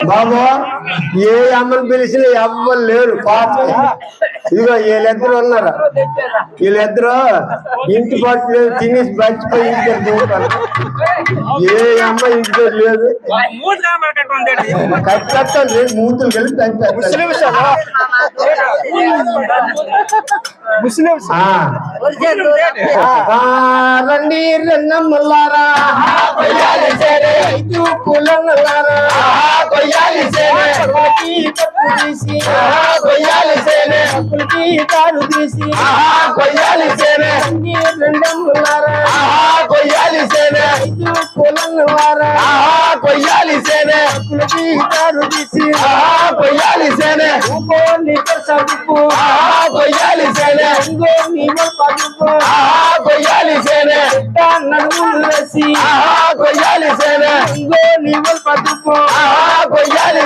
బాబు ఏ అమ్మని పిలిచిన ఎవ్వరు లేరు పాప. ఇదిగో వీళ్ళిద్దరు ఉన్నారు, వీళ్ళిద్దరు ఇంటి పట్టు తినేసి బచ్చిపోయి ఇంటి పోతారు. ఏ అమ్మ ఇంటి పేరు లేదు, కట్టేస్తాను లేదు, మూతులు కలిసి రండి రెండమ్మలారా కులన్నారా కొయ్యాలి తీసి కొయ్యాలి తాడు తీసి కొయ్యాలి రెండమ్మలారా కొయ్యాలి కులన్నారా కొయ్యాలి తాడు తీసి కొయ్యాలి చదువు కొయ్యాలి పదుపు కొయ్యాలి నడుములు వేసి కొయ్యాలి నీవు పదుపు కొయ్యాలి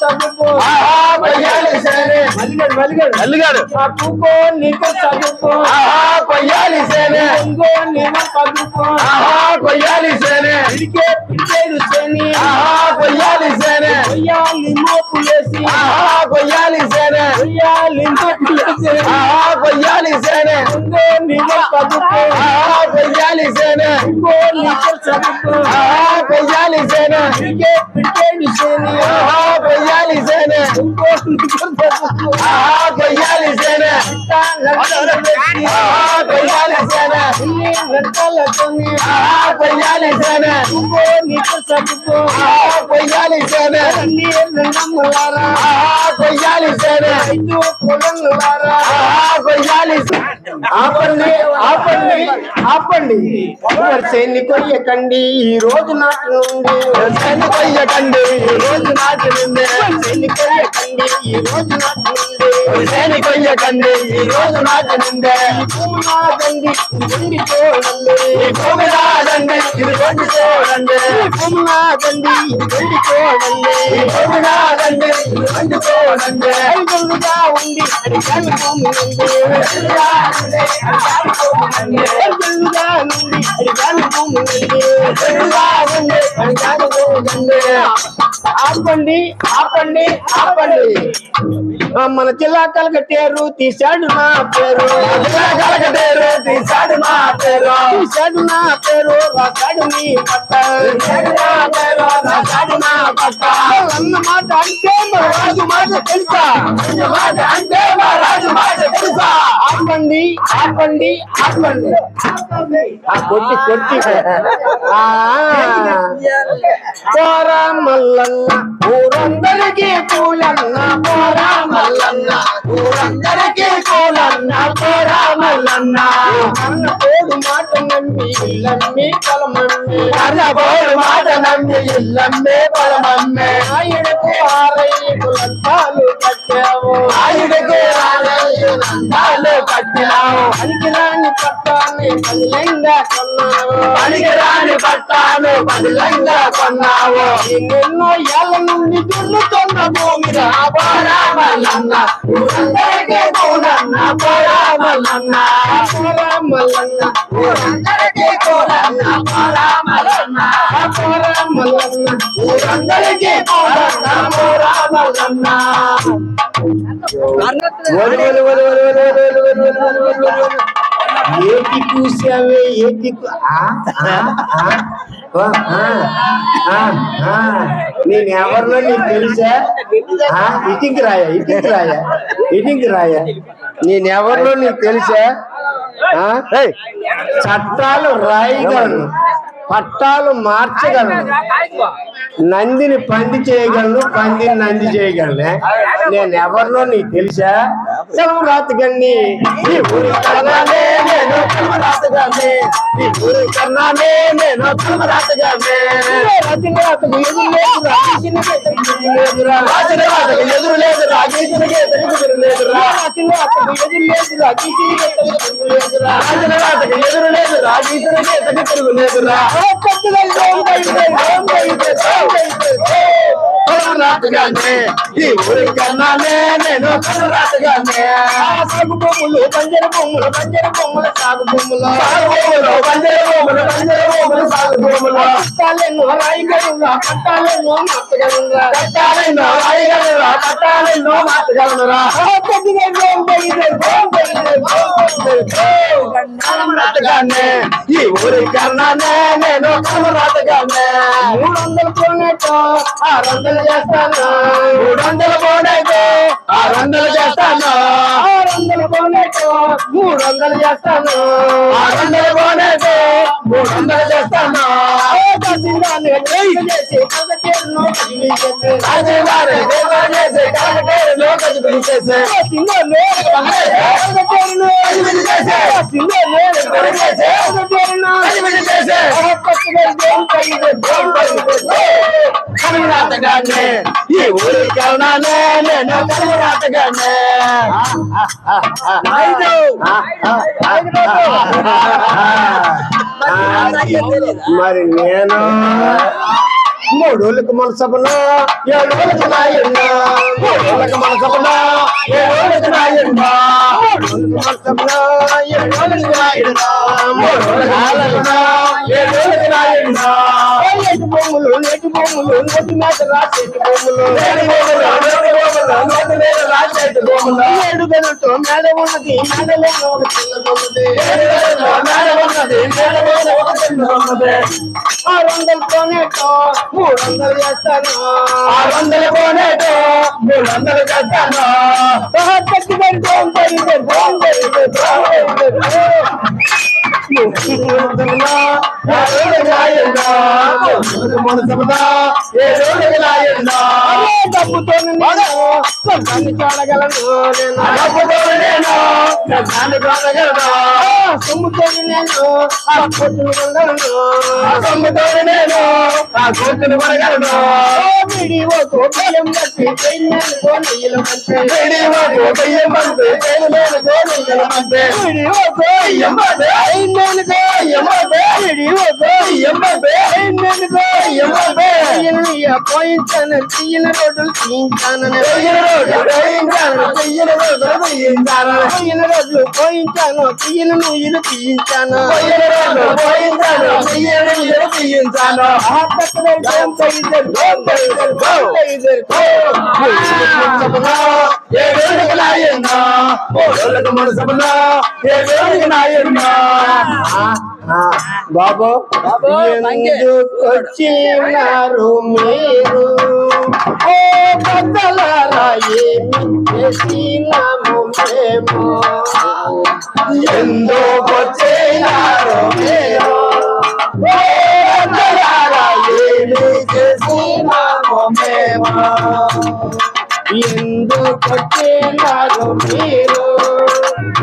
చదువు కొయ్యాలి మల్లిగాడు పూకో నీకు చదువు కొయ్యాలి నీవు పదుపు కొయ్యాలి పిచ్చేడు శని కొయ్యాలి కొయ్యాలి మోపులేసి కొయ్యాలి కొయ్యాలి మోపులేసి కొయ్యాలి నీవు పదుపు కొయ్యాలి నీకు చదువు కొయ్యాలి పిచ్చేడు శని కొయ్యాలి కొయ్యాలి కొయ్యాలి నీకు చదువు కొయ్యాలి రెండమ్మలారా కొయ్యాలి కొయ్యాలి. ఆపండి ఆపండి ఆపండి, శని కొయ్యకండి ఈ రోజు నాటి నుండి, శని కొయ్యకండి ఈ రోజు నాటి నుండి, శని కొయ్యకండి ఈ రోజు నాటి నుండి, శని కొయ్యకండి ఈ రోజు నాటి నుండి. భూమినాదండి ఇది చూడండి, భూమినాదండి ఇది కొండి చూడండి, భూమినాదండి ఇది కొండి చూడండి, భూమినాదండి ఇది కొండి చూడండి. ఐదుగా ఉంది అది కాని భూమి నుండి, ఆపండి ఆపండి ఆపండి. మన జిల్లా కలకటేరు తీశాడు నా పేరు, కలకటేరు తీశాడు నా పేరు, తీశాడు నా పేరు రాశాడు నీ పట్ట, రాశాడు నా పట్ట. అన్న మాట అంటే మా రాజు మాట తెలుసా, మాట అంటే మా రాజు మాట తెలుసా. ఆపండి ఆపండి ఆపండి కొట్టి కొట్టి. పోరా మల్లన్న ఊరందరికీ పూలన్న, పోరా మల్లన్న ఊరందరికీ పూలన్న, పోరా మల్లన్న. అన్న పోడు మాట నమ్మి ఇల్లమ్మి పొలమమ్మి, అన్న పోడు మాట నమ్మి ఇల్లమ్మి పొలమమ్మి. ఆయనకు 6 లంచాలు కట్టావు, ఆయనకు 6 లంచాలు కట్టినావు. పనికిరాని పట్టాన్ని పదిలంగా కొన్నావు, పనికిరాని పట్టాను పదిలంగా కొన్నావు. ఎన్నెన్నో ఏళ్ళ నుండి దున్నుతున్న భూమిరా పోరా మల్లన్న ఊరందరికీ కూలన్న, పోరా మల్లన్న, పోరా మల్లన్న ఊరందరికీ కూలన్న, పోరా మల్లన్న, పోరా మల్లన్న ఊరందరికీ కూలన్న, పోరా మల్లన్న. ఏటి కూసావే ఏటి నేను ఎవరిలో నీకు తెలుసా? ఇటికి రాయా ఇటికి రాయా ఇటికి రాయా నేను ఎవరిలో నీకు తెలుసా? చట్టాలు రాయగలను, పట్టాలు మార్చగలను, నందిని పంది చేయగలను, పందిని నంది చేయగలనే. నేను ఎవరినో నీకు తెలుసా? రాతగండి ఈ ఊరి కన్నానే నేను రాతగానే, ఈ ఊరి కన్నానే నేను రాతగానే. రాతకు ఎదురు లేదురా, లేదురా రాతకు ఎదురు లేదురా, గీతనికి ఎదురు లేదురా, రాతకు ఎదురు లేదురా, గీతనికి లేదురా, రాతకు ఎదురు లేదురా, గీతనికి ఎదురు లేదురా. రాతగానే ఈ ఊరి కన్నానే నేను కనురాతగానే సాగు భూములు బంజరు భూములు సాగు భూములు సాగు భూములు పట్టాలెన్నో రాయిగలురా పట్టాలెన్నో మార్చగలురా పట్టాలెన్నో మార్చగలరా రాతగానే ఈ ఊరి కన్నానే నేను కనురాతగానే 300 కోనేతో 600 చేస్తాను 300 కోనేతో 600 చేస్తాను 600 కోనేతో 300 చేస్తాను 600 కోనేతో 300 చేస్తాను రాజధాని చేసి కథకేరును కనురాతగానే ఈ ఊరి కన్నానే నేను కనురాతగానే మరి నేను 3 రోజులకు మనసపనా 7 రోజులకు నాయన్నా 3 రోజులకు మనసపనా 7 రోజులకు నాయన్నా 3 రోజులకు మనసపనా 7 రోజులకు నాయన్నా 3 రోజులకు నాయన్నా 7 రోజులకు నాయన్నా ఏటి భూములు నేటి మీద రాసేటి భూములు నోటి మీద రాసేటి భూములు 7 గదులతో మేడ ఉన్నది మేడలో ఒక చిన్న ఉన్నది 7 గదులతో మేడ ఉన్నది మేడలో ఒక చిన్న ఉన్నది 600 కోనేతో 300 చేస్తాను 600 కోనేతో 300 చేస్తాను డబ్బుతో చూడగలను సొమ్ముతో నేను కొట్టును కొనగలను వీడియోతో బియ్యం కట్టి వీడియోతో బియ్యం పోయించాను తీయన రోడ్లు తీయించాను పోయించాను తీయన నువ్వులు తీయించాను బాబు ఎందుకు వచ్చినారు మీరు ఓ బద్దలారా ఏమి చేసినాము మేము ఎందుకు వచ్చినారు మీరు ఓ బద్దలారా ఏమి చేసినాము మేము ఎందుకు వచ్చినారు మీరు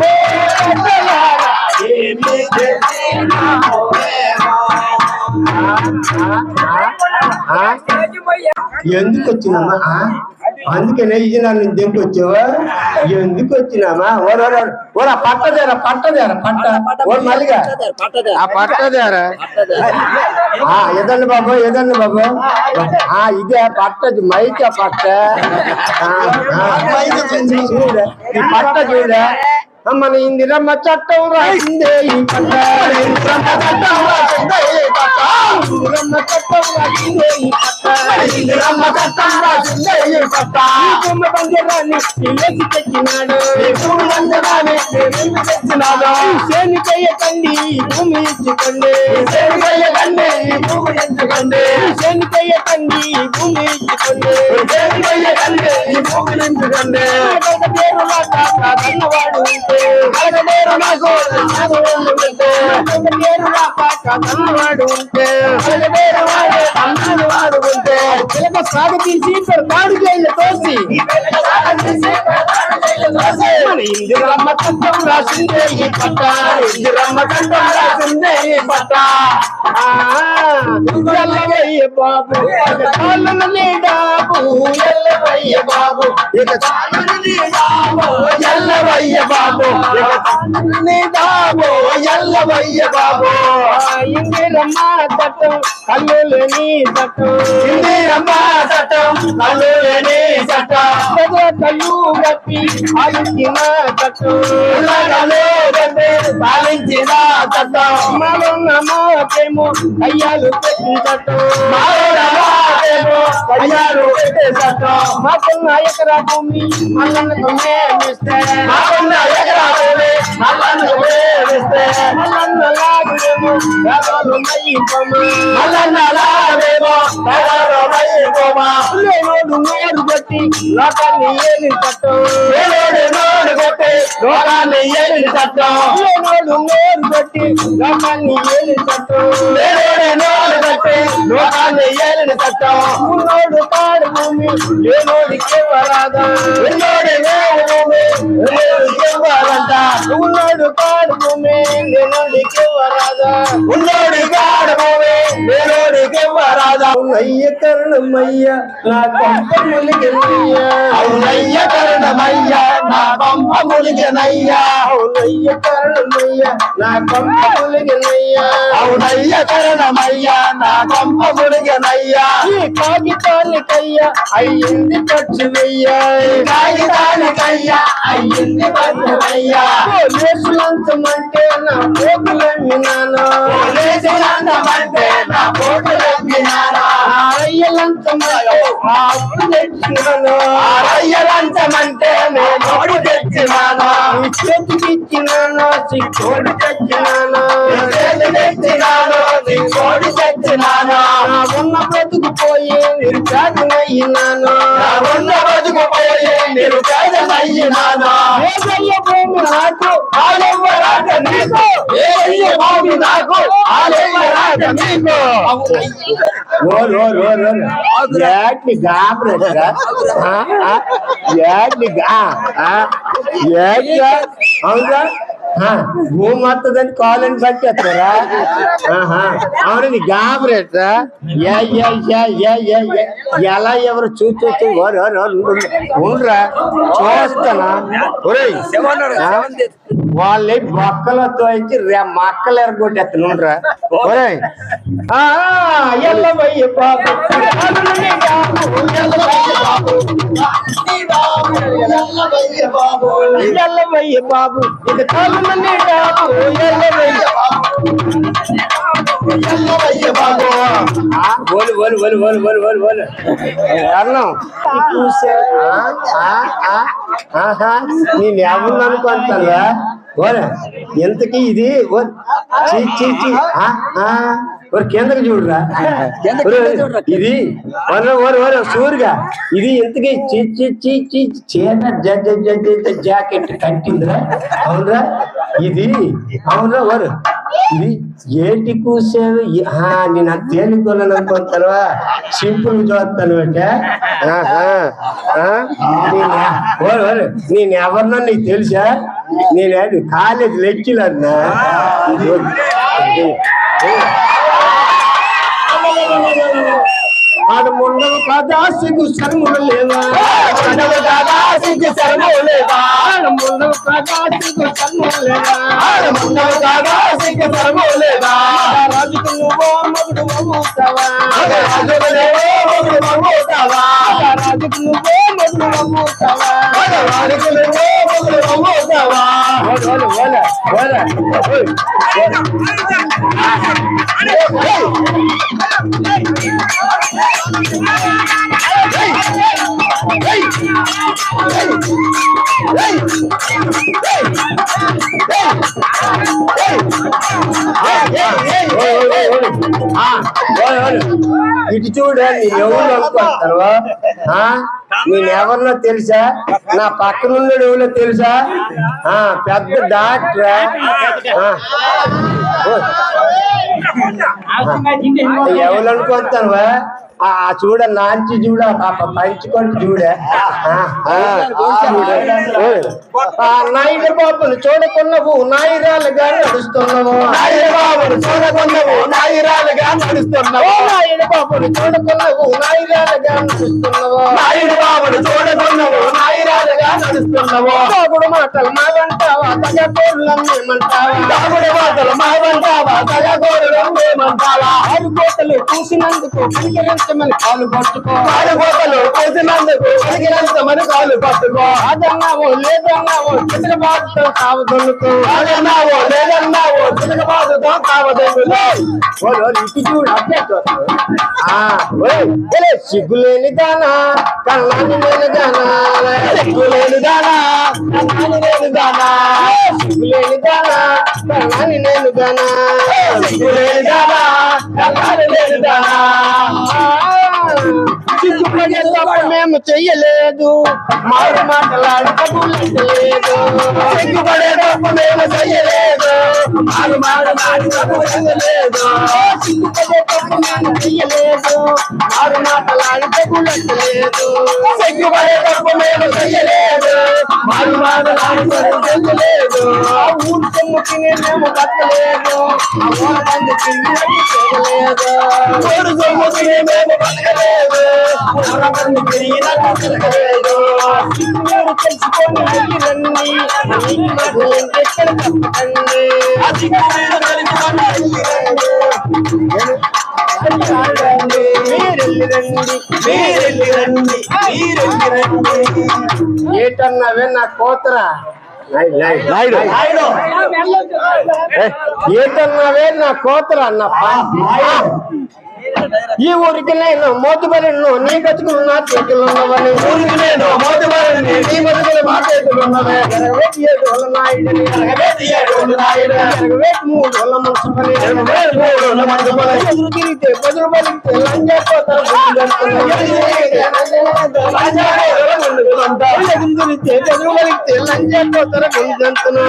ఓ బద్దలారా ఏమి చేసినాము ఎందుకు వచ్చినామా అందుకనే ఇది నన్ను ఎందుకు వచ్చావా ఎందుకు వచ్చినామా ఓరా పట్టదేరా పట్ట మళ్ళీగా ఆ పట్టదేరా ఎదండి బాబు ఇదే పట్టది మైక పట్ట ఈ పట్ట చూడ మన ఇందిరమ్మ చట్టం రాసిందే ఈ పట్ట ఇందిరమ్మ చట్టం రాసిందే ఈ పట్ట ఇందిరమ్మ చట్టం రాసిందే ఈ పట్ట కుమ్మ బంజరాన్ని లేచి తెచ్చినాడు తెచ్చినాడు శనికయ్యకండి భూమి ఇచ్చుకోండి శనికయ్యకండి భూమి ఇచ్చుకోండి శనికయ్యకండి భూమి ఇచ్చుకోండి శనికయ్యకండి భూమి ఇచ్చుకోండి పేరు కన్నవాడు పేరు నాకు కన్నవాడు ఉంటే కన్నవాడు ఉంటే పిల్లక సాగు తీసి కాడు జైలు తోసి ఇందిరమ్మ చట్టం రాసిందే ఈ పట్ట ఇందిరమ్మ చట్టం రాసిందే ఈ పట్ట ఎల్లవయ్య బాబు డాబు ఎల్లవయ్య బాబు ఇక ఎల్లవయ్య బాబు దాబో ఎల్లవయ్య బాబు ఇందిరమ్మ చట్టం కల్లులేని చట్టం ఇందిరమ్మ చట్టం కళ్ళు లేని చట్టం కళ్ళు కప్పి పాలించిన చట్టం పాలించిన చట్టం మాకేమో కయ్యాలు పెట్టిన చట్టం కయ్యాలు పెట్టే చట్టం మాకున్న ఎకరా భూమి మల్లన్నకు మేమిస్తే మాకున్న ఎకరా భూమి మల్లన్నకు మేమిస్తే మల్లన్న లాగేమో పేదలు నయ్యిపోమా మల్లన్న లాగేమో పేదలు నయ్యిపోమా లేనోడు నోరు కొట్టి లోకాన్ని ఏలి చట్టం నోరు కొట్టి లోకాన్ని ఏలి చట్టం లేనోడు నోరు కొట్టి లోకాన్ని ఏలి చట్టం నోరు కొట్టి లోకాన్ని ఏలిన చట్టం ఉన్నోడు కాడు భూమి లేనోడికి వరాదా ఉన్నోడి వేడు భూమి లేనోడికి వరాద ఉన్నోడు కాడు భూమి లేనోడికి వరాదా ఉన్నోడి కాడు భూమి లేనోడికి వరాదా అవునయ్య కరుణమయ్య నా కొంప ములిగినయ్యా అవునయ్య కరుణమయ్య నా కొంప ములిగినయ్యా అవునయ్య కరుణమయ్య నా కొంప ములిగినయ్యా అవునయ్య కరుణమయ్య నా కొంప ములిగినయ్యా ఈ కాగితానికయ్యా అయ్యింది ఖర్చు వెయ్యా కాగితానికయ్యా అయ్యింది ఖర్చు వెయ్యా పోలీసులంతమంటే నా పోగులమ్మినాను పోలీసులంతమంటే నా పోగులమ్మినాను అయ్యలంతమంటే మా అప్పు తెచ్చినాను అయ్యలంతమంటే నేను ఓడి తెచ్చినాను చేతికి ఇచ్చినాను సిక్కోడి తెచ్చినాను చేతి తెచ్చినాను సిక్కోడి తెచ్చినాను ఉన్న బ్రతుకుపోయి నిరుపేదనయ్యినాను ఉన్న బ్రతుకుపోయి నిరుపేదనయ్యినాను ఏదయ్య భూమి నాకు ఆలెవ్వరాట నీకు ఏదయ్య భూమి నాకు ఆలెవ్వరాట నీకు ఏటి గాబ్రట్రా ఏటి అవునా భూమి వస్తుందని కాలని పట్టేస్తారా అవునండి గాబరేట్రా ఎలా ఎవరు చూస్తూ ఉండరా చూస్తానా వాళ్ళే బొక్కలతో ఇచ్చి మక్కలు ఎరగొట్టేస్తాను ఉండరా ఒరే ఎల్లవయ్య బాబు ఎల్లవయ్య బాబు ఇది కాలు నేను ఎవరు అనుకుంటారా ఎంతకి ఇది కిందకి చూడరా ఇది సూరుగా ఇది ఎంతకి చీర జాకెట్ కట్టిందిరా అవునరా ఇది అవునరా వారు ఇది ఏటి కూసేవి నేను అది తేలికోలేను అనుకుంటారా సింపుల్ చూస్తాను అంటే నేను ఎవరినో నీకు తెలుసా నేను కాలేజ్ లెక్చరర్నా ఆడముండవు కదా సిగ్గు శర్మలు లేవా సిగ్గు శర్మలు లేవా ఆడముండవు కదా సిగ్గు శర్మలు లేవా ఆడముండవు కదా సిగ్గు శర్మలు లేవా రాజుకు నువ్వో మగుడు మమ్ముతావా రాజుకు నువ్వో మగుడు మమ్ముతావా రాజుకు నువ్వో మగుడు మమ్ముతావా ఇటు చూడ ఎవరు అనుకుంటారు నేనెవరినో తెలుసా నా పక్కనున్నాడు ఎవరో తెలుసా పెద్ద డాక్టర్ ఎవరు అనుకుంటాను చూడ నాంచి చూడ పంచుకొని చూడ నాయుడు బాబును చూడకున్నావు నాయిరాలుగా నడుస్తున్నావు నాయుడు బాబును చూడకున్నావు నాయిరాలుగా నడుస్తున్నావు నాయుడు బాబును చూడకున్నావు నాయిరాలుగా నడుస్తున్నావు నాయుడు బాబును చూడకున్నావు నాయిరాలుగా నడుస్తున్నావో దాగుడు మాటలు మావంటావా తగకోరులమ్మేమంటావా దాగుడు మాటలు మావంటావా తగకోరులమ్మేమంటావా ఆరు కోతలు కూసినందుకు పలికిరించమని కాలు పట్టుకో ఆరు కోతలు కూసినందుకు పలికిరించమని కాలు పట్టుకో అదన్నావో లేదన్నావో చితకబాటుతో కావదొల్లుకో అదన్నావో లేదన్నావో చితకబాటుతో కావదొల్లులో ఇటు చూడు సిగ్గులేని దానా కన్నాని నేను గానా సిగ్గులేని దానా కన్నాని నేను గానా సిగ్గులేని దానా కన్నాని నేను గానా సిగ్గులేని దానా కన్నాని నేను గానా సిగ్గుపడే తప్పు మేము చెయ్యలేదు మారు మాటలాడలేదు సిగ్గుపడే తప్పు మేము చెయ్యలేదు మారు మాటలాడలేదు సిగ్గుపడే తప్పు మేము చెయ్యలేదు మారు మాటలాడలేదు సిగ్గుపడే తప్పు మేము చెయ్యలేదు మారు మాటలాడలేదు ఊరు సొమ్ముకి మేము బతకలేదు ఊర బంధు చేయలేదు ఊరు సొమ్ముకి మేము బతకలేదు ఊర బంధు తిరిగినట్టు మీరు తెలుసుకొని వెళ్ళిరండి ఎక్కడ తప్పకండి ఏటన్నావే నా కోతరా ఏటన్నావే నా కోతరా అన్న ఈ ఊరికి నేను మోతుబరిను నీ బతుకులు నా చేతులు ఉన్నవని ఊరికి నేను మోతుబరిని నీ బతుకులు మా చేతులు ఉన్నవే 7 నాయుడిని 3 మనసు పని ఎదురు తిరిగితే బదులు బలిగితే లంజపోతారు ఎదురు తిరిగితే బదులు బలిగితే లంజపోతారు గుంజంతున్నా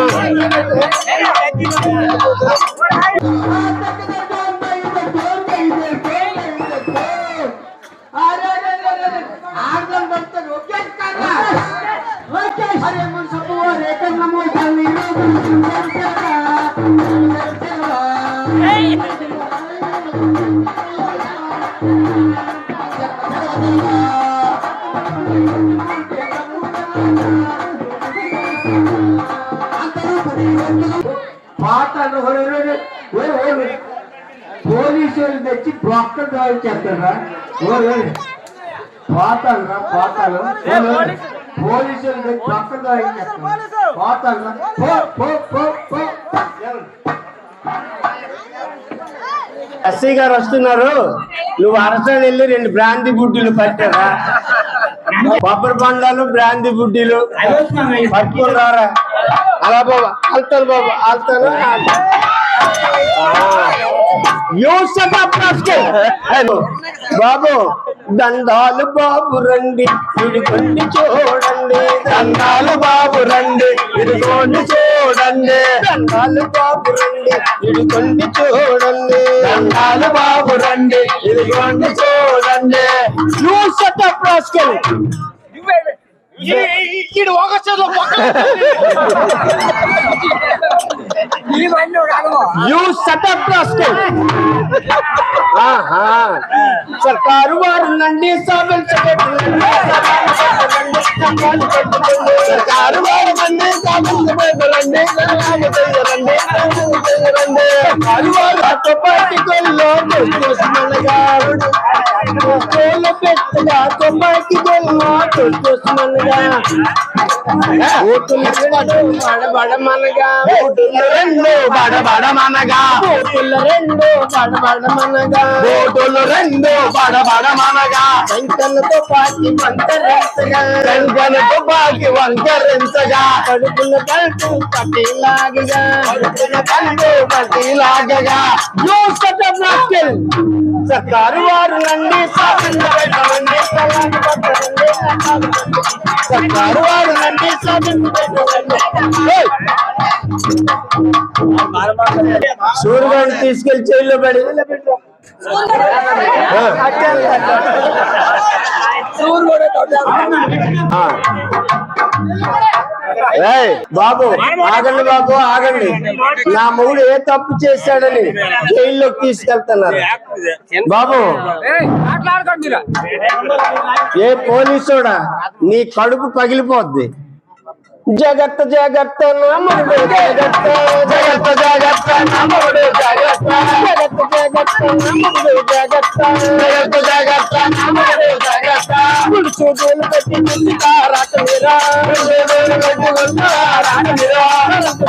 పోలీసులు తెచ్చి డాక్టర్ డ్రైవ్ చేస్తారా పోతారా పోతారు పోలీసులు తెచ్చి డాక్టర్ డ్రైవ్ చేస్తారు పోతారా ఎస్ఐ గారు వస్తున్నారు నువ్వు అరసని వెళ్ళి 2 బ్రాంతి బుడ్డీలు పట్టారా కొబ్బరి బండాలు బ్రాంతి బుడ్డీలు పట్టుకుని రారా అలా బాబా వెళ్తాను బాబా వెళ్తాను బాబు దండాలు బాబు రండి ఇదిగోండి చూడండి దండాలు బాబు రండి ఇదిగోండి చూడండి దండాలు బాబు రండి ఇదిగోండి చూడండి దండాలు బాబు రండి ఇదిగోండి చూడండి యూ షట్ అప్ రాస్కెల్ ఒక సర్కారు వారు నండి సభలు సర్కారు వారు నండి సభలు పార్టీలో పెట్టగా తొంభైకి మనగా బడబడమనగా 2 బడబడమనగా 2 బడబడమనగా సంకలతో పాకి వంకరించగా కడుపుల కలుపు పట్టిలాగగా సర్కారు వారు నండి సర్కారు వారు నండి సూర్యుడిని తీసుకెళ్లి జైల్లో పడి బాబు ఆగండి బాబు ఆగండి నా మొగుడు ఏ తప్పు చేశాడని జైల్లోకి తీసుకెళ్తున్నారు బాబు ఏ పోలీసుడా నీ కడుపు పగిలిపోద్ది జగత్ జగత్ నామడు జగత్ జగత్ జగత్ నామడు జగత్ జగత్ జగత్ నామడు జగత్ జగత్ జగత్ నామడు జగత్ గుడుచు డోలు పెట్టి గుంజుతారాట మీరా డోలు పెట్టి గుంజుతారాట మీరా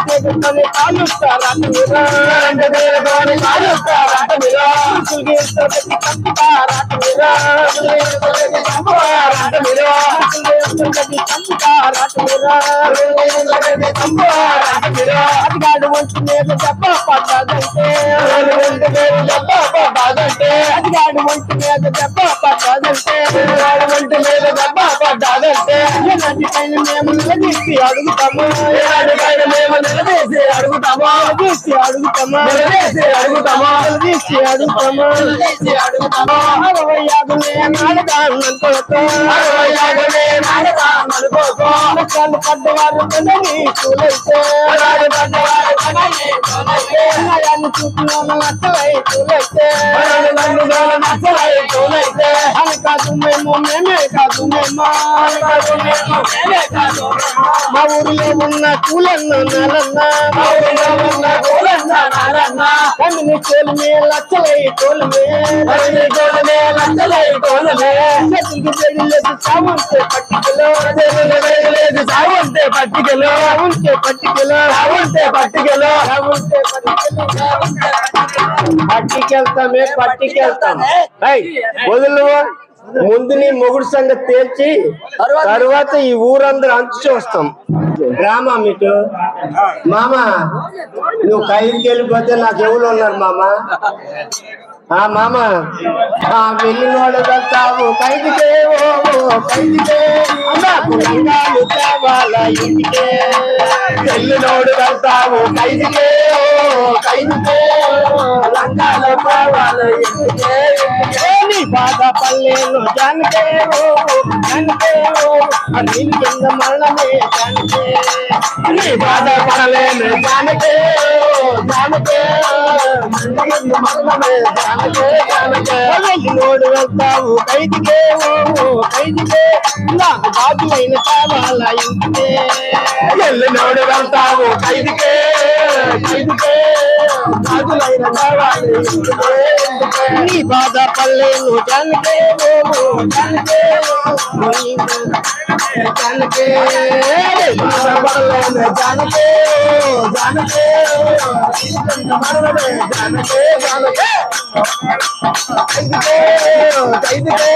జగత్తని కాలుస్తారాట మీరా జగత్తని కాలుస్తారాట మీరా సుగీత పెట్టి కంపుతారాట మీరా కంపుతారాట మీరా పెట్టి కంపుతారాట మీరా అదిగాడు ఒంటి మీద దెబ్బ పడ్డాదంటే అదిగాడు ఒంటి మీద దెబ్బ పడ్డాదంటే ఒంటి మీద దెబ్బ పడ్డాదంటే ఎలాంటి పైన మేము నిలదీసి అడుగుతాము ఎలాంటి పైన మేము నిలదీసి అడుగుతాము నిలదీసి అడుగుతాము నిలదీసి అడుగుతాము నిలదీసి అడుగుతాము నిలదీసి అడుగుతాము 65 నాడదాన్నంతతో 65 నాడదాన్నంతతో కళ్ళు పడ్డవారు చూలైతే నయాన్ని చూపిన నచ్చలై చూలైతే అని కాదు మేము మేమే కాదు మేము మా ఊరిలో ఉన్న కూలన్న నాలన్న కమిని తోలుమే లచ్చలై తోలుమే చేతులకి చెడిలేదు సావంతే పట్టికలో సావంతే పట్టికలో సావంతే పట్టికలో సావంతే పట్టికలో సావంతే పట్టికెళ్తామే పట్టికెళ్తాం వదులు ముందు నీ మొగుడు సంగతి తేల్చి తర్వాత ఈ ఊరందరూ అంచు చూస్తాం రామా మీటు మామ నువ్వు ఖైదుకి వెళ్ళిపోతే నాకు ఎవరు ఉన్నారు మామ మామ వెళ్ళినోడు వెళ్తావు ఖైదుకే ఖైదుకే రంగాలు తేవాలా ఇంటికే వెళ్ళినోడు వెళ్తావు ఖైదుకే ఖైదుకే రంగాలు తేవాలా ఇంటికే నీ బాధ పల్లెను జానకే జానకే నీళ్ళు కింద మరణమే జానకే నీ బాధ పడలేను జానకే జానకే మరణమే జానకే జానకే వెళ్ళినోడు వెళ్తావు ఖైదుకే ఖైదుకే నాకు బాబు అయిన కావాలా ఇంటికే వెళ్ళినోడు వెళ్తావు ఖైదుకే ఖైదుకే బాబులైన కావాలి ఇంటికే నీ బాధ పల్లెను జానకే జానకే జానకే బాధ పడలేను జానకే జానకే మరణమే జానకే జానకే ఖైదుకే ఖైదుకే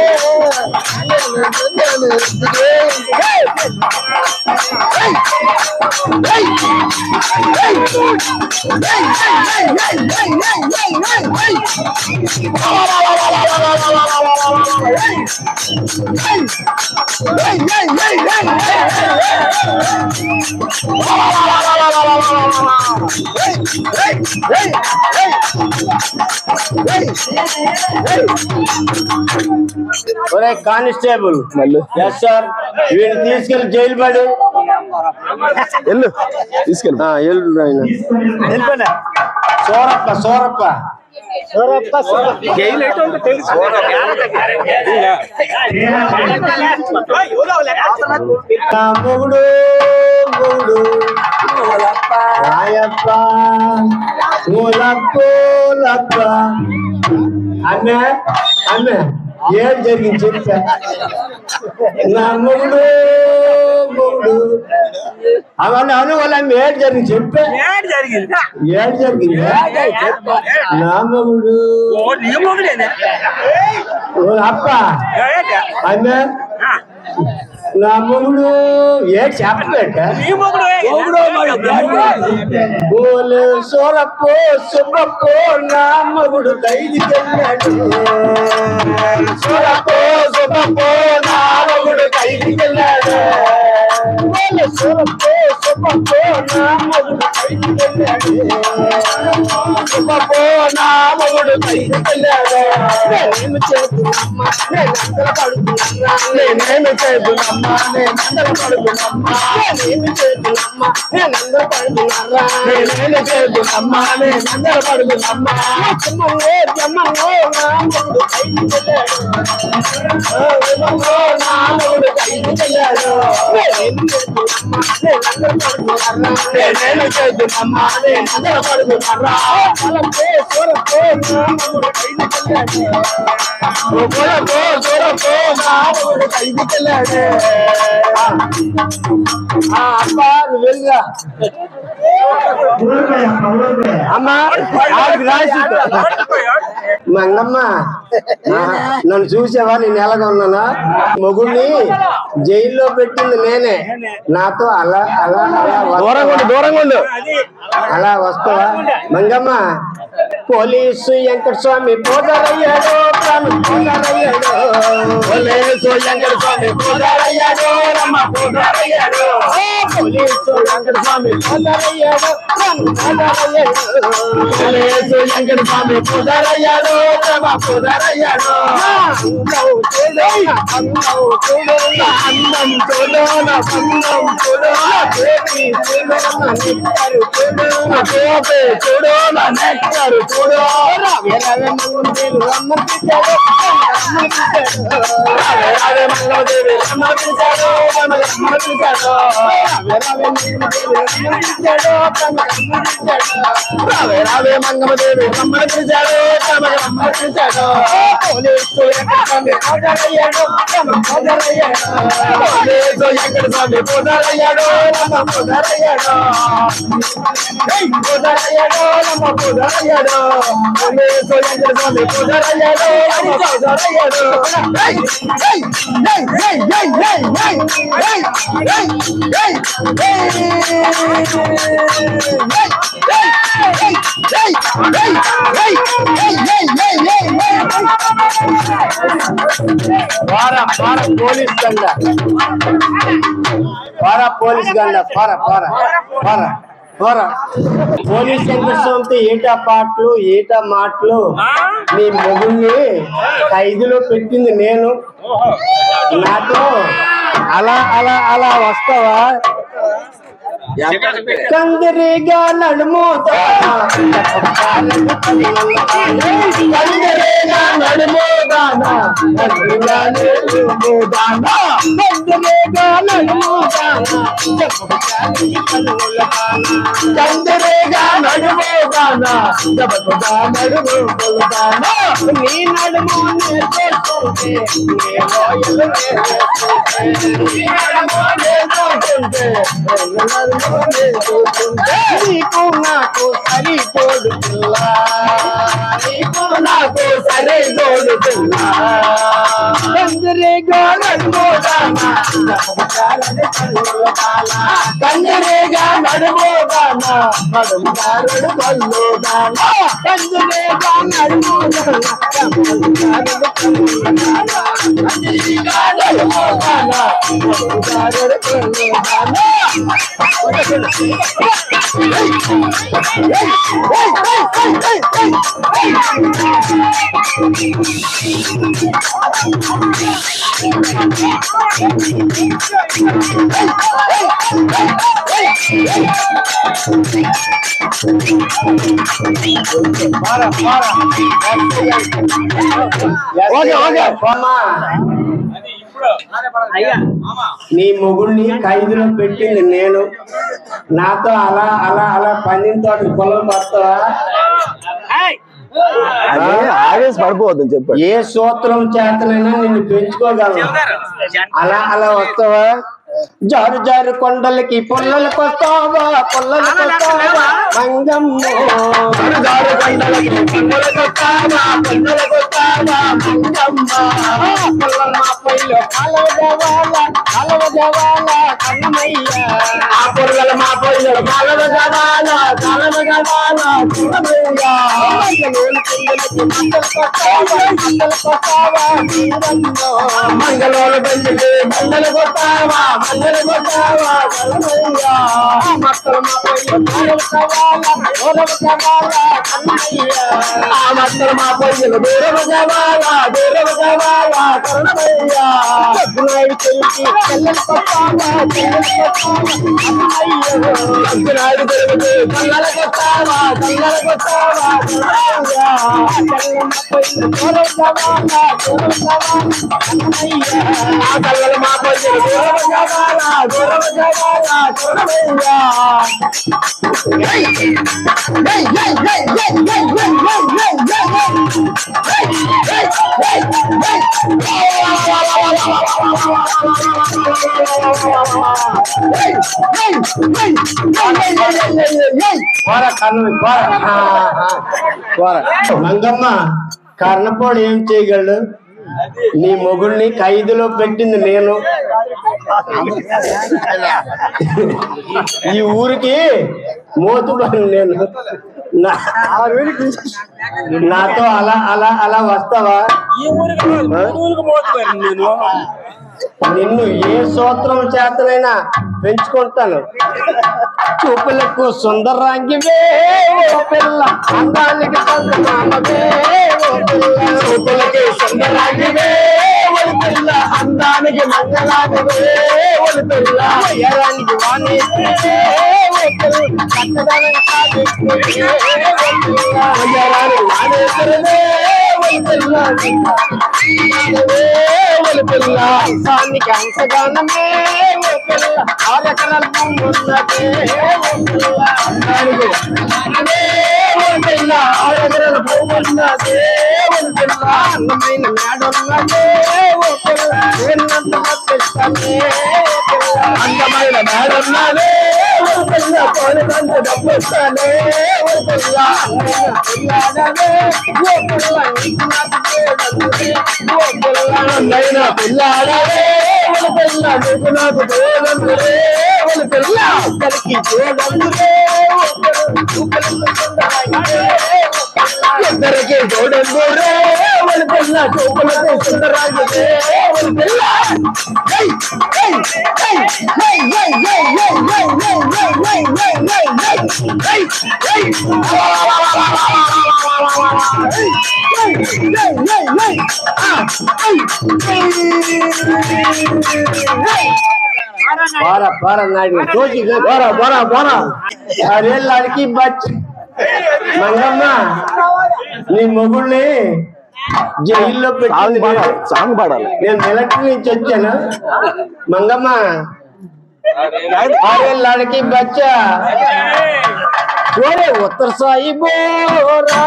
కానిస్టేబుల్ ఎస్ సార్ వీడిని తీసుకెళ్ళి జైలు పడి వెళ్ళు తీసుకెళ్ళి వెళ్ళిపోయినా సోరప్ప సోరప్ప మొగుడు మొగుడు రాయప్ప లప్ప అమ్మే అమ్మే ఏం జరిగింది చెప్పా నా మొగుడు మొగుడు అవన్నీ అను వాళ్ళ ఏడు జరిగింది చెప్పా ఏడు జరిగింది నా మొగుడు అప్ప అమ్మే నా మొగుడు ఏడు చెప్పలేక సోరప్పో సుబ్బప్పో నా మొగుడు ఖైదుకెళ్ళాడు సోరప్పో సుబ్బప్పో నా మొగుడు ఖైదుకెళ్ళాడు సోరప్పో సుబ్బప్పో నా మొగుడు ఖైదుకెళ్ళాడు సుబ్బప్పో నా మొగుడు ఖైదుకెళ్ళాడు నేనేమి చేతున్నమ్మా నేనందర పడుతున్నా నేనేమి చేతున్నమ్మా నేనందర పడుతున్నమ్మా నేనేమి చేతున్నమ్మా నేనందర పడుతున్నారా నేనేమి చేతున్నమ్మా నేనందర పడుతున్నమ్మా జమ్మో జమ్మో నా మొగుడు ఖైదుకెళ్ళాడు నా మొగుడు ఖైదుకెళ్ళాడు నేను చేతున్నమ్మ నేను పడుకున్నారా ఖైదుకెళ్ళాడు అబ్బా నువ్వు వెళ్ళిరా అమ్మా రాసి మంగమ్మ నన్ను చూసావా నేను ఎలాగా ఉన్నానా మొగుడిని జైల్లో పెట్టింది నేనే నాతో అలా అలా అలా దూరంగా ఉండు అలా వస్తావా మంగమ్మ పోలీసు వెంకట స్వామి పోదారయ్యాడు పోలీసు వెంకట స్వామి పోదారయ్యాడు రమ్మ పోదారయ్యాడు పోలీసు వెంకట స్వామి పోదారయ్యాడు పోలీసు వెంకట స్వామి పోదారయ్యాడు రమ్మ పోదారయ్యాడు అందం చూడు నా బంధం చూడు చూడు నా నెక్కరు చూడు మంగమదేవి ఎక్కడ స్వామి పోదారయ్యాడు పోలీస్ గండ పోలీస్ గండ పోలీస్ వెంకటస్వామితో ఏటా పాటలు ఏటా మాటలు నీ మొగుడిని ఖైదులో పెట్టింది నేను నాతో అలా అలా అలా వస్తావా కందిరిగా నడుమోదానా కందిరిగా నడుమోదానా కందిరిగా నడుమోదానా కందిరిగా నడుమోదానా కందిరిగా నడుమోదానా నడుమోదానా నీ నడుమో నీకు నాకు సరి తోడు పిల్ల నీకు నాకు సరి తోడు పిల్ల కందిరిగా నడుమోదానా కందిరిగా నడుమోదానా నడుముదారుడు కల్లోదానా కందిరిగా నడుమోదానా కందిరిగా నడుమోదానా నడుముదారుడు కల్లోదానా నీ మొగుడిని ఖైదులో పెట్టింది నేను నాతో అలా అలా అలా పందిన తోట పొలం పడతావా ఆవేశ పడిపోవద్దని చెప్పు ఏ సూత్రం చేతనైనా నిన్ను పెంచుకోగలను అలా అలా వస్తావా జారు జారు కొండలకి పొల్లలకు వస్తావా మంగమ్మ జారు కొండలకి పొల్లలకు వస్తావా మంగమ్మ పొల్లమ్మ పొయ్యిలో కాలవ జవాల కన్నమయ్య ఆ పొల్లల మా పొయ్యిలో కాలవ జవాల కన్నమయ్య మంగళోలు పెంచితే మంగళ కొట్టావా మక్కలు మా పొయ్యిలో దూరవ జవాల కన్నమయ్య రాజుకి చెల్లెలు కొట్టావా అయ్యో తిరుగుతూ కళ్ళకు వస్తావా కళ్ళలు మా పోయిన దూరం మంగమ్మ కర్ణపోడు ఏం చేయగలడు? నీ మొగుడిని ఖైదులో పెట్టింది నేను. ఈ ఊరికి మోతుబడి నేను. నాతో అలా అలా అలా వస్తావా? నిన్ను ఏ సూత్రం చేతనైనా పెంచుకుంటాను. చూపులకు సుందరాంగివే ఓ పిల్ల, అందానికి సందమామవే ఓ పిల్ల. చూపులకి సుందరాంగివే ఓ పిల్ల, అందానికి మంగళానివే ఓ పిల్ల. ఎరానికి వాణివే ఓ పిల్ల, చక్కదనం సాధించువే ఓ పిల్ల. ఎరాని వాణేశ్వరవే ఓ పిల్ల, పిల్ల సానికి అంశగానమే ఓ పిల్ల. 6 ఎకరాల భూమి ఉన్నదే ఓ పిల్ల, ఓ పిల్ల. 6 ఎకరాల భూమి ఉన్నదే ఓ పిల్ల, అందమైన మేడున్నదే ఓ పిల్ల. నేనంత పంపిస్తానే ఓ పిల్ల, అందమైన మేడున్నదే ఓ పిల్ల. కోరినంత డబ్బిస్తానే ఓ పిల్ల, అందమైన పిల్లాడనే ఓ పిల్ల. నీకు నాకు తోడందురే ఓ పిల్ల, అందమైన పిల్లాడనే ఓ పిల్ల. నీకు నాకు తోడందురే ఓ పిల్ల, ఇద్దరికి తోడందురే ఓ పిల్ల. ఇద్దరికి తోడందురే ఓ పిల్ల, చూపులకు సుందరాంగివే ఓ పిల్ల. अरे लड़की बच మంగమ్మ నీ మొగుళ్ళని జైల్లో పెట్టి సాంగ్ పాడాలి. నేను మిలిటరీ నుంచి వచ్చాను. మంగమ్మ अरे लड़की बच्चा ఓరే ఉత్తర సాయి బోరా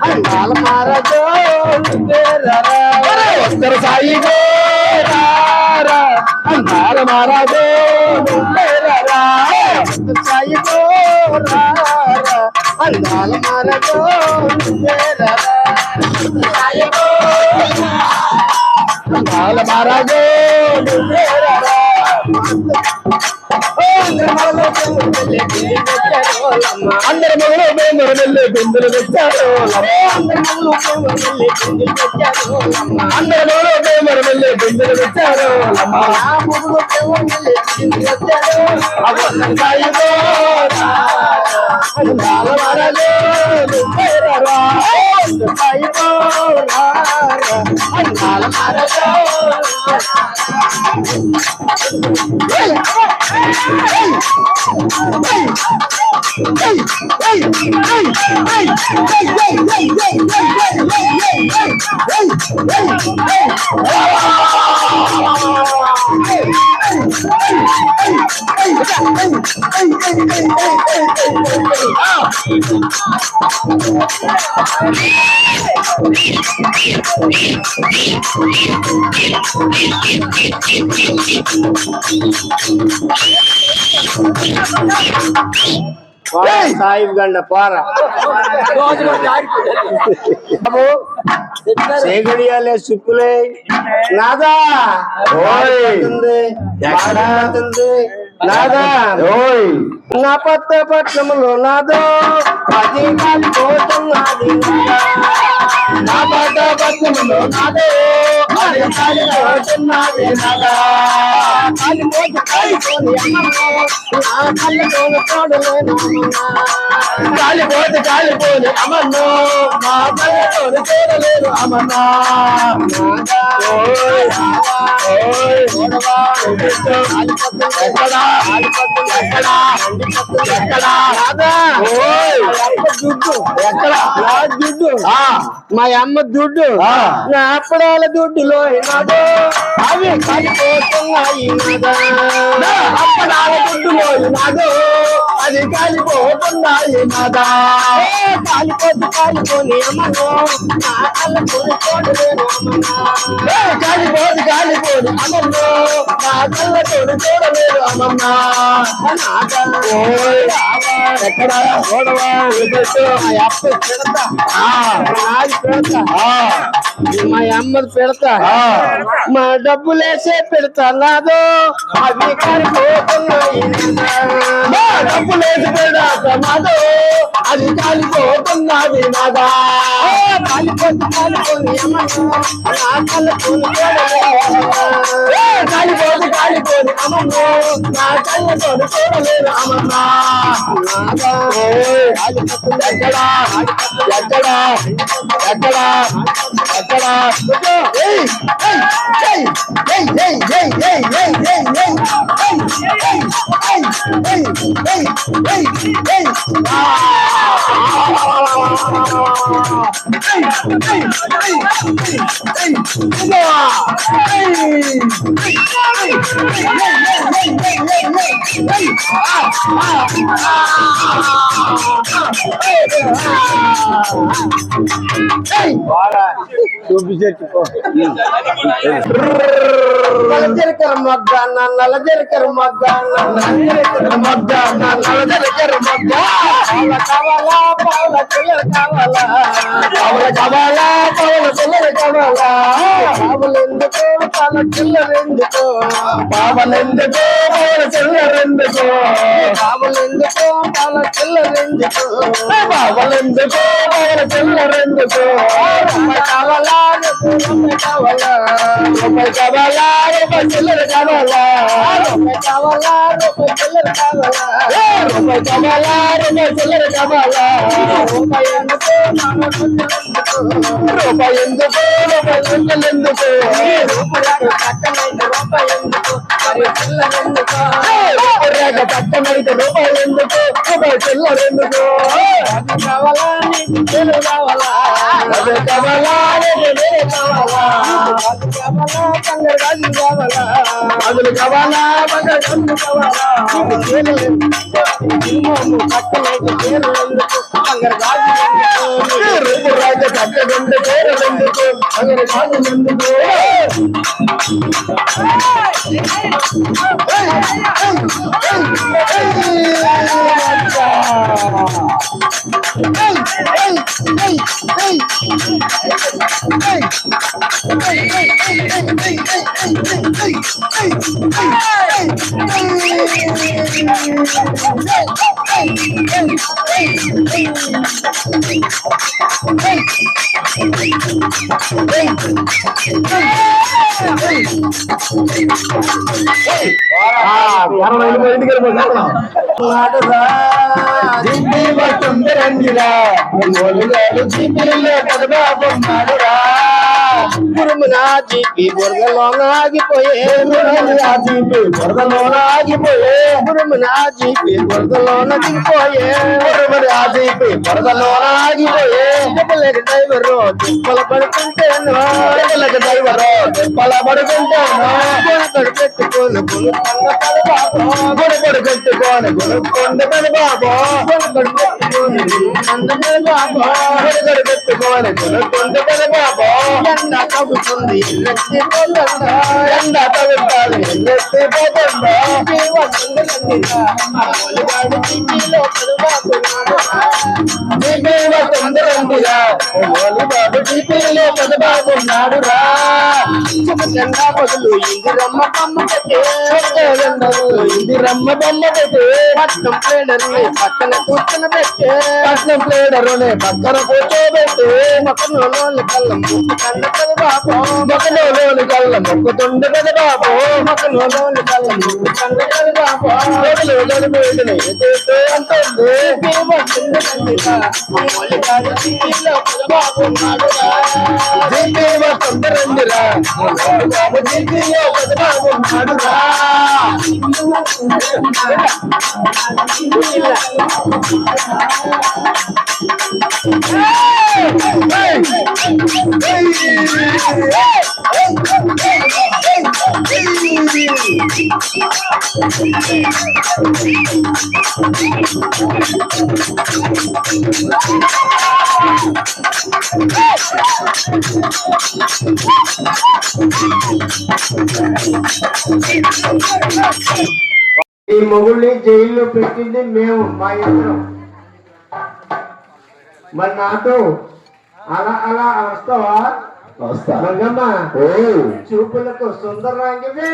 అందాల మారజో ఉత్తర సాయి బోరా అందాల మారజో ఉత్తర సాయి బోరా అందాల మారజో అందాల మారజో అందరి మొదలు వెళ్ళి బిందులు తెచ్చారు. అందరి మొదలు వెళ్ళి బిందులు తెచ్చారు. సాహిబ్ గండ పోరా సేగడియాలే సుక్కులే నాదా నాదా నా పత్త పట్నంలో నాదో అది కోసం నాది నా పత్త పట్నంలో నాదో అది కాలిపోతున్నది నాదా కాలిపోతు కాలిపోని అమ్మమ్మో నా కళ్ళతోను చూడలేను కాలిపోతు కాలిపోని అమ్మమ్మో నా కళ్ళతోను చూడలేను అమ్మన్నా ఎక్కడా ఎక్కడా ఎక్కడా దుడ్డు ఎక్కడా దుడ్డు మా అమ్మ దుడ్డు నా అప్పడాల దుడ్డులో నాదో అవి కాలిపోతున్నాయి నాదా అప్పడాల దుడ్డులో నాదో అది కాలిపోతున్నాయి నాదా కాలిపోతు కాలిపోని అమ్మను నా కళ్ళతో చూడలేను అమ్మన్నా కాలిపోతు కాలిపోని అమ్మను నా కళ్ళతో చూడలేను అమ్మన్నా ఎక్కడా చూడవా అప్పు పెడతా నాది పెడతా మా అమ్మది పెడతా మా డబ్బులేసే పెడతా నాదో అవి కాలిపోతున్నాయి డబ్బులేసి పెడతా నాదో అది కాలిపోతున్నది నాదా కాలిపోతు కాలిపోని అమ్మను నా కళ్ళతో కాలిపోతు కాలిపోని అమ్మను నా కళ్ళతో చూడలేను అమ్మన్నా ఎక్కడా ఎక్కడా ఎక్కడా ఎక్కడా నలజరికర మగ్గాన నలజరికర మగ్గాన నలజరికర మగ్గాన నలజరికర మగ్గా కావాలా పావుల చిల్లర కావాలా పావుల కావాలా పావుల చిల్లర కావాలా పావులెందుకో పాల చిల్లరెందుకో పావులెందుకో పావుల చిల్లరెందుకో పావులెందుకో పాల చిల్లరెందుకో పావులెందుకో పావుల చిల్లరెందుకో కావాలా కావాలా రూపాయి కావాలా రూపాయి చిల్లర కావాలా రూపాయి కావాలా రూపాయి చిల్లర కావాలా రూపాయి కావాలా రూపాయి చిల్లర కావాలా రూపాయి ఎందుకు రూపాయి ఎందుకు రూపాయి ఎందుకు రూపాయి ఎందుకు మరి చిల్లరెందుకు పక్కనైతే రూపాయి ఎందుకు రూపాయి చిల్లరెందుకు అది కావాలా నీకు చెల్లు కావాలా అది కావాలా నీకు కావాలా అది కావాలా బంగారు గాజులు కావాలా గాజులు కావాలా బంగారు గాజులు కావాలా పక్కనైతే చీరలు ఎందుకు బంగారు గాజులు ఎందుకు రాజు పక్కనుండి చీరలు ఎందుకు బంగారు గాజులు ఎందుకు జీపీ బురదలోన ఆగిపోయే జీపీ బురదలోన ఆగిపోయే జీపీ బురదలోన దిగిపోయే జీపీ బురదలోన ఆగిపోయే డబ్బులకి డ్రైవరు తిప్పల పడుకుంటేను డబ్బులకి డ్రైవరు తిప్పల పడుకుంటేను గొడగడు పెట్టుకోను గొడగడు పెట్టుకోను గొడుక్కొండ పని బాబు గొడగడు పెట్టుకోను బాబు గొడగడు పెట్టుకోను గొడుక్కొండ పని బాబు ఎండ తగ్గుతుంది ఎల్లెత్తి పోతుందా ఎండ తగ్గుతాడు ఎల్లెత్తి పోతుందా జీపీలో తొందరండిగా బాబు జీపీలో పదబాబున్నాడు రా జెండా బదులు ఇందిరమ్మ బొమ్మ పెట్టే ఇందిరమ్మ బొమ్మ పెట్టే పట్టం ప్లేడర్ని పక్కన కూర్చుని పెట్టి కట్నం ప్లేడరుని పక్కన కూర్చోబెట్టి మొక్కలోని కళ్ళ ముక్కు కదా బాబు మొక్కలోని కళ్ళ మొక్కుతుండే కదా బాబు మొక్కలోని కళ్ళ ముక్కు కదా బాబు మొదలు గడిపేటిని ఎదుగుతూ అంటుంది వచ్చింది కండిగా మమ్మల్ని కాదు జీవిలో బాబు ఉన్నాడురా జీపీ వస్తుందరండిరా బాబు జీపీలో బాబు ఉన్నాడురా ఈ మొగుల్ని జైల్లో పెట్టింది మేము మా ఇద్దరం మరి నాతో అలా అలా వస్తావా వస్తా మంగమ్మ చూపులకు సుందరాంగివే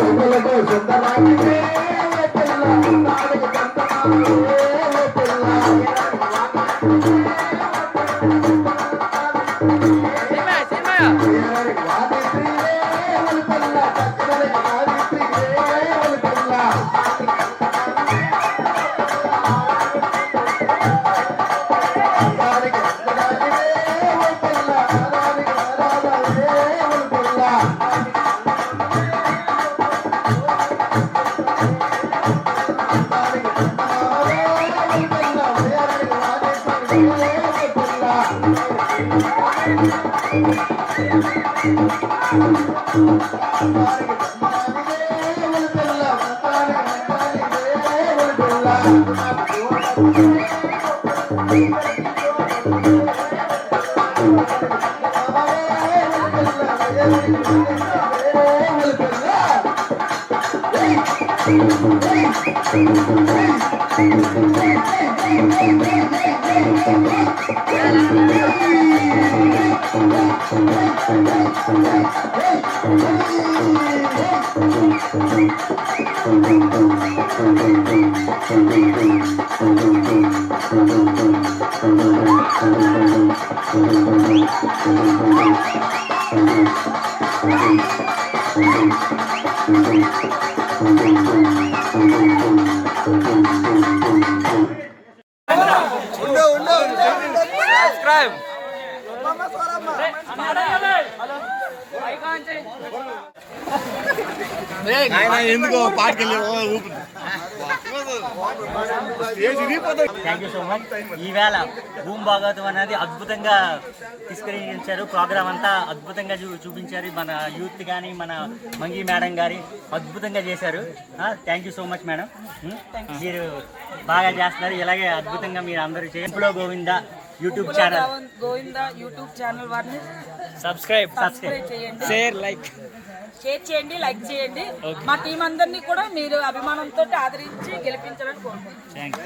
చూపులకు సుందరాంగివే ఎందుకో పాటకెళ్ళి థ్యాంక్ యూ సో మచ్. ఈవేళ భూమి భాగవతం అనేది అద్భుతంగా తీసుకురించారు. ప్రోగ్రామ్ అంతా అద్భుతంగా చూపించారు. మన యూత్ కానీ మన మంగి మేడం గారి అద్భుతంగా చేశారు. Thank you so much madam. మీరు బాగా చేస్తున్నారు. ఇలాగే అద్భుతంగా మీరు అందరూ చేయండి. Govinda YouTube channel Govinda YouTube channel వారిని సబ్స్క్రైబ్ చేయండి, షేర్ షేర్ చేయండి, లైక్ చేయండి. మా టీం అందరినీ కూడా మీరు అభిమానంతో ఆదరించి గెలిపించాలని కోరుకుంటున్నాను. Thank you.